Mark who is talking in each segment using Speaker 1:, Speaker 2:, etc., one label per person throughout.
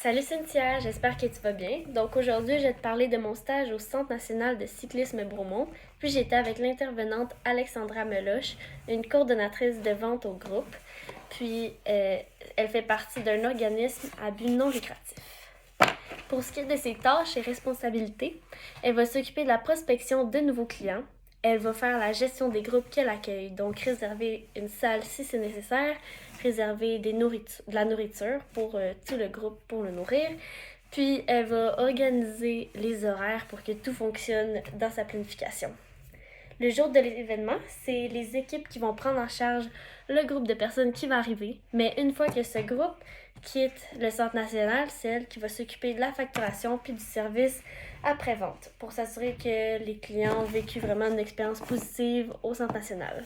Speaker 1: Salut Cynthia, j'espère que tu vas bien. Donc aujourd'hui, je vais te parler de mon stage au Centre national de cyclisme Bromont. Puis j'étais avec l'intervenante Alexandra Meloche, une coordonnatrice de vente au groupe. Puis elle fait partie d'un organisme à but non lucratif. Pour ce qui est de ses tâches et responsabilités, elle va s'occuper de la prospection de nouveaux clients. Elle va faire la gestion des groupes qu'elle accueille, donc réserver une salle si c'est nécessaire, réserver de la nourriture pour tout le groupe pour le nourrir. Puis elle va organiser les horaires pour que tout fonctionne dans sa planification. Le jour de l'événement, c'est les équipes qui vont prendre en charge le groupe de personnes qui va arriver. Mais une fois que ce groupe quitte le centre national, c'est elle qui va s'occuper de la facturation puis du service après-vente pour s'assurer que les clients ont vécu vraiment une expérience positive au centre national.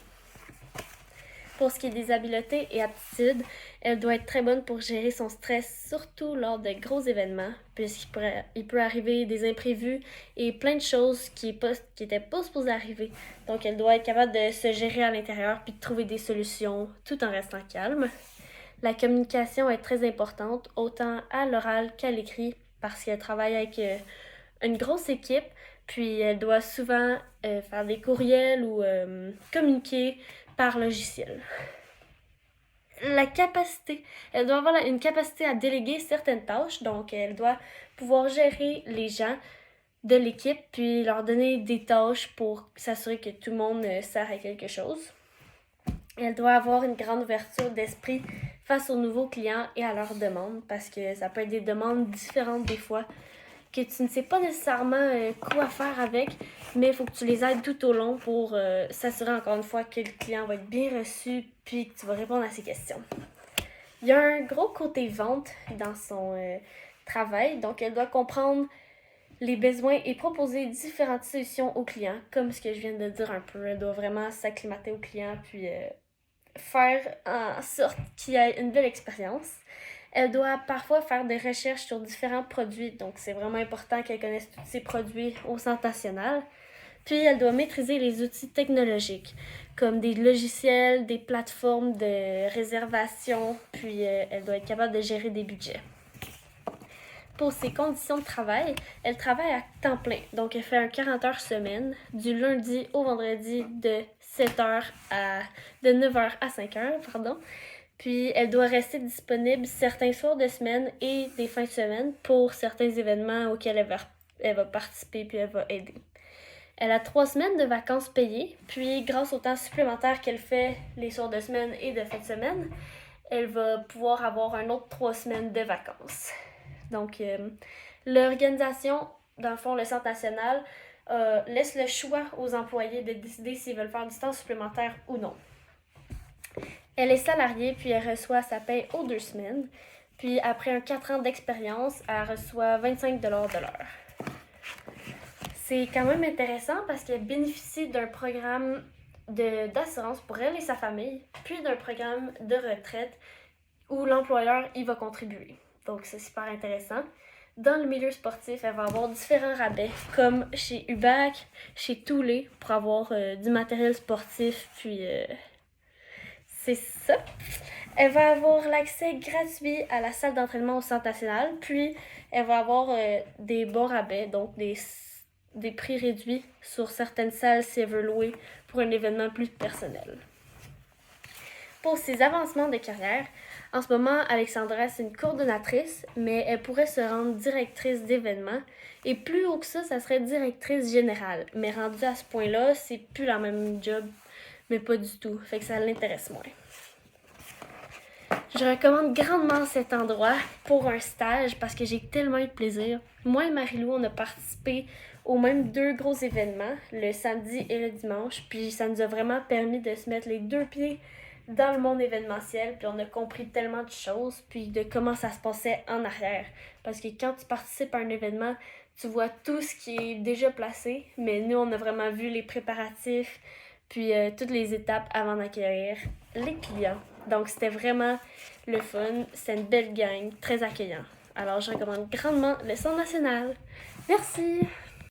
Speaker 1: Pour ce qui est des habiletés et aptitudes, elle doit être très bonne pour gérer son stress, surtout lors de gros événements, puisqu'il peut arriver des imprévus et plein de choses qui n'étaient pas supposées arriver. Donc, elle doit être capable de se gérer à l'intérieur puis de trouver des solutions tout en restant calme. La communication est très importante, autant à l'oral qu'à l'écrit, parce qu'elle travaille avec une grosse équipe, puis elle doit souvent faire des courriels ou communiquer par logiciel. Elle doit avoir une capacité à déléguer certaines tâches, donc elle doit pouvoir gérer les gens de l'équipe, puis leur donner des tâches pour s'assurer que tout le monde sert à quelque chose. Elle doit avoir une grande ouverture d'esprit face aux nouveaux clients et à leurs demandes, parce que ça peut être des demandes différentes des fois, que tu ne sais pas nécessairement quoi faire avec, mais il faut que tu les aides tout au long pour s'assurer encore une fois que le client va être bien reçu puis que tu vas répondre à ses questions. Il y a un gros côté vente dans son travail, donc elle doit comprendre les besoins et proposer différentes solutions aux clients, comme ce que je viens de dire un peu. Elle doit vraiment s'acclimater aux clients puis faire en sorte qu'il y ait une belle expérience. Elle doit parfois faire des recherches sur différents produits, donc c'est vraiment important qu'elle connaisse tous ces produits au centre national. Puis elle doit maîtriser les outils technologiques, comme des logiciels, des plateformes de réservation, puis elle doit être capable de gérer des budgets. Pour ses conditions de travail, elle travaille à temps plein, donc elle fait un 40 heures semaine, du lundi au vendredi de 9h à 5h, Puis elle doit rester disponible certains soirs de semaine et des fins de semaine pour certains événements auxquels elle va participer puis elle va aider. Elle a 3 semaines de vacances payées, puis grâce au temps supplémentaire qu'elle fait les soirs de semaine et de fin de semaine, elle va pouvoir avoir un autre 3 semaines de vacances. Donc, l'organisation, dans le fond, le Centre national, laisse le choix aux employés de décider s'ils veulent faire du temps supplémentaire ou non. Elle est salariée, puis elle reçoit sa paie aux 2 semaines. Puis après un 4 ans d'expérience, elle reçoit 25$ de l'heure. C'est quand même intéressant parce qu'elle bénéficie d'un programme d'assurance pour elle et sa famille, puis d'un programme de retraite où l'employeur y va contribuer. Donc c'est super intéressant. Dans le milieu sportif, elle va avoir différents rabais, comme chez UBAC, chez Toulé, pour avoir du matériel sportif, puis c'est ça. Elle va avoir l'accès gratuit à la salle d'entraînement au Centre national, puis elle va avoir des bons rabais, donc des prix réduits sur certaines salles si elle veut louer pour un événement plus personnel. Pour ses avancements de carrière, en ce moment, Alexandra, c'est une coordonnatrice, mais elle pourrait se rendre directrice d'événements. Et plus haut que ça serait directrice générale. Mais rendue à ce point-là, c'est plus la même job, mais pas du tout. Fait que ça l'intéresse moins. Je recommande grandement cet endroit pour un stage parce que j'ai tellement eu de plaisir. Moi et Marie-Lou, on a participé aux mêmes 2 gros événements, le samedi et le dimanche. Puis ça nous a vraiment permis de se mettre les 2 pieds dans le monde événementiel, puis on a compris tellement de choses, puis de comment ça se passait en arrière. Parce que quand tu participes à un événement, tu vois tout ce qui est déjà placé, mais nous, on a vraiment vu les préparatifs, puis toutes les étapes avant d'accueillir les clients. Donc, c'était vraiment le fun. C'est une belle gang, très accueillant. Alors, je recommande grandement le Centre national. Merci!